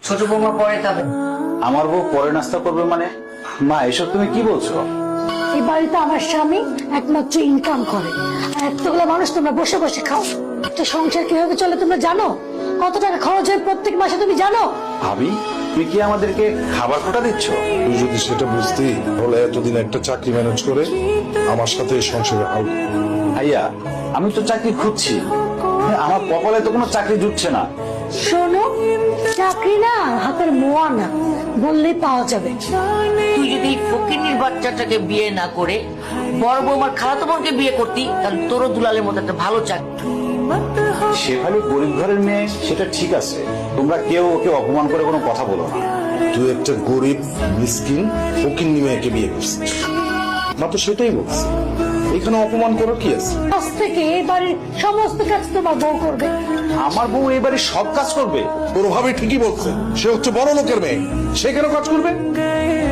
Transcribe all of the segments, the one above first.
ছোট বৌমা পরে খাবে। আমার বউ পরে নাস্তা করবে মানে? মা এসব তুমি কি বলছো? এই বাড়িতে আমার স্বামী একমাত্র ইনকাম করে, আর এতগুলো মানুষ তোমরা বসে বসে খাও। একটা সংসার কিভাবে চলে তোমরা জানো? কত টাকা খরচ হয় প্রত্যেক মাসে তুমি জানো? ভাবি তুমি কি আমাদেরকে খাবার খোটা দিচ্ছ? তুই যদি সেটা বুঝতি তাহলে এতদিন একটা চাকরি ম্যানেজ করে আমার সাথে এই সংসারে ভাইয়া আমি তো চাকরি খুঁজছি, আমার কপালে তো কোনো চাকরি জুটছে না। শোনো, চাকরি না হাতের মোয়া না, বললেই পাওয়া যাবে। তুই যদি ফকিনীর বাচ্চাটাকে বিয়ে না করে বড় বৌমার খালাতো বোনকে বিয়ে করতি, তাহলে তোরও দুলালের মতো একটা ভালো চাকরি। শেফালি গরিব ঘরের মেয়ে, সেটা ঠিক আছে, তোমরা কেউ ওকে অপমান করে কোনো কথা বলো না। তুই একটা গরিব মিসকিন ফকিন্নি মেয়েকে বিয়ে করছিস, মা তো সেটাই বলছি। এখানে অপমান করার কি আছে? আজ থেকে এই বাড়ির সমস্ত কাজ তোমার বউ করবে। আমার বউ এই বাড়ির সব কাজ করবে? তোর ভাবে ঠিকই বলছে, সে হচ্ছে বড় লোকের মেয়ে, সে কেন কাজ করবে?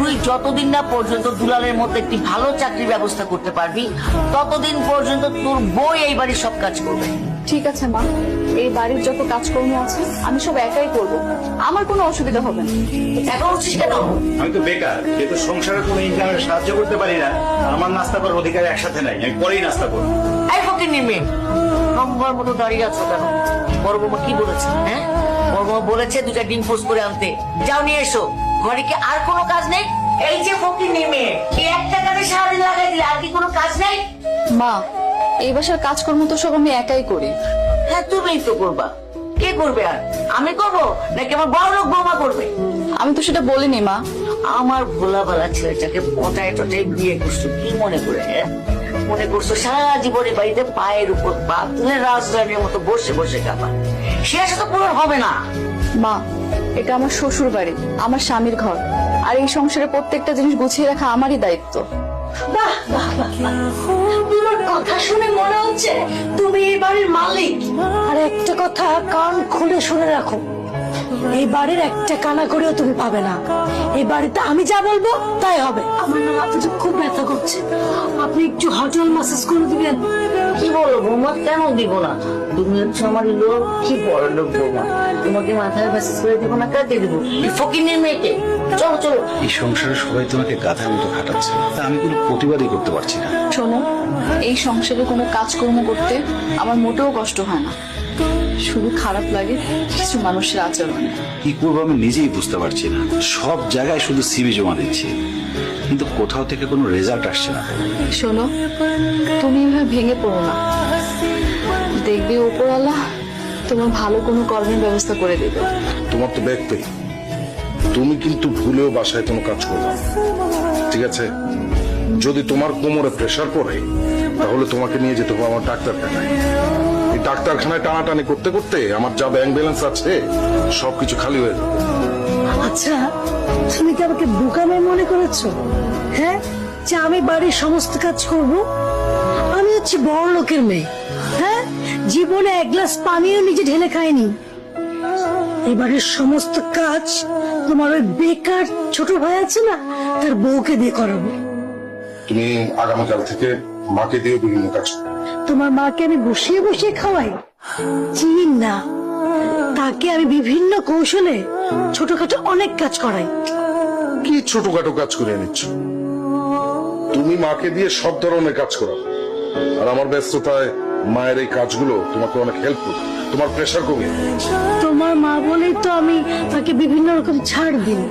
তুই যতদিন না পর্যন্ত দুলালের মধ্যে একটি ভালো চাকরির ব্যবস্থা করতে পারবি, ততদিন পর্যন্ত তোর বউ এই বাড়ির সব কাজ করবে। ঠিক আছে মা, এই বাড়ির যত কাজকর্ম আছে আমি সব একাই করব, আমার কোনো অসুবিধা হবে না। এখন হচ্ছিস কেন? আমি তো বেকার, যেহেতু সংসারে কোনো ইনকামের সাহায্য করতে পারি না, আমার নাস্তা করার অধিকার একসাথে নাই, আমি পরেই নাস্তা করবো। এই ফকিনীর মেয়ে, নম্বর মতো দাঁড়িয়ে আছো কেন? বড় বৌমা কি বলেছে? হ্যাঁ, বড় বৌমা বলেছে দুটা ডিম পোস্ট করে আনতে, যাও নিয়ে এসো। ঘরে কি আর কোনো কাজ নেই? এই যে ফকিনীর মেয়ে, এই একটা কাজে সারাদিন লাগাই দিলে আর কি কোনো কাজ নেই? মা, এই বাসার কাজকর্ম তো সব আমি একাই করি। হ্যাঁ, তুমিই তো করবা। কে করবে আর? আমি করবো নাকি আমার বড় লোক বৌমা করবে? আমি তো সেটা বলিনি মা। আমার ভোলা ভালা ছেলেটাকে পটায় টটায় বিয়ে করছো কি মনে করে? মনে করছো সারা জীবনে বাড়িতে পায়ের উপর পা তুলে রাজধানীর মতো বসে বসে খাবা? সে আশা তো পূরণ হবে না। মা, এটা আমার শ্বশুর বাড়ি, আমার স্বামীর ঘর, আর এই সংসারে প্রত্যেকটা জিনিস গুছিয়ে রাখা আমারই দায়িত্ব। বাহ বাহ বাহ বাহ। তোমার কথা শুনে মনে হচ্ছে তুমি এই বাড়ির মালিক। আর একটা কথা কান খুলে শুনে রাখো, এই বাড়ির একটা কানা করেও তুমি পাবে না। এই বাড়িতে আমি যা বলবো তাই হবে। আমার না মাথাটা খুব ব্যথা করছে, আপনি একটু হটল ম্যাসেজ করে দিবেন? কি বলো বৌমা, কেন দিব না? তুমি হচ্ছে আমার লোক, কি বড় লোক বৌমা, তোমাকে মাথায় মেসেজ করে দিব না? কাকে দিব? ফকিনীর মেয়েকে। চলো চলো। এই সংসারে সবাই তোমাকে গাধার মতো খাটাচ্ছে, তা আমি কোনো প্রতিবাদই করতে পারছি না। শোনো, এই সংসারে কোনো কাজকর্ম করতে আমার মোটেও কষ্ট হয় না, শুধু খারাপ লাগে কিছু মানুষের আচরণে। কি করবো আমি নিজেই বুঝতে পারছি না। সব জায়গায় শুধু সিভি জমা দিচ্ছি, কিন্তু কোথাও থেকে কোনো রেজাল্ট আসছে না। শোনো, তুমি এভাবে ভেঙে পড়ো না, দেখবে উপরওয়ালা তোমার ভালো কোনো কর্মের ব্যবস্থা করে দেবে। তোমার তো ব্যাগ পেয়ে তুমি কিন্তু ভুলেও বাসায় কোনো কাজ করবে না, ঠিক আছে? যদি তোমার কোমরে প্রেসার পড়ে তাহলে তোমাকে নিয়ে যেতে হবে আমার ডাক্তারখানায়। এই ডাক্তারখানায় টানাটানি করতে করতে আমার যা ব্যাংক ব্যালেন্স আছে সবকিছু খালি হয়ে যাবে। আচ্ছা, তুমি কি আমাকে বোকামে মনে করেছো? হ্যাঁ, যে আমি বাড়ির সমস্ত কাজ করব? আমি হচ্ছে বড় লোকের মেয়ে। হ্যাঁ, জীবনে এক গ্লাস পানিও নিজে ঢেলে খাইনি। এবারের সমস্ত কাজ তোমার ওই বেকার ছোট ভাই আছে না, তার বউকে দিয়ে করাবো। তুমি আগামীকাল থেকে মাকে দিয়ে বিভিন্ন কাজ করো। তোমার মাকে আমি বসিয়ে বসিয়ে খাওয়াই? চিনি না, তাকে আমি বিভিন্ন কৌশলে ছোটখাটো অনেক কাজ করাই। কি ছোটখাটো কাজ করে নিচ্ছ? তুমি মাকে দিয়ে সব ধরনের কাজ করো, আর আমার ব্যস্ততায় মায়ের এই কাজগুলো তোমাকে অনেক হেল্প করবে, তোমার প্রেশার কমিয়ে। তোমার মা বলেই তো আমি তাকে বিভিন্ন রকম ছাড় দিই।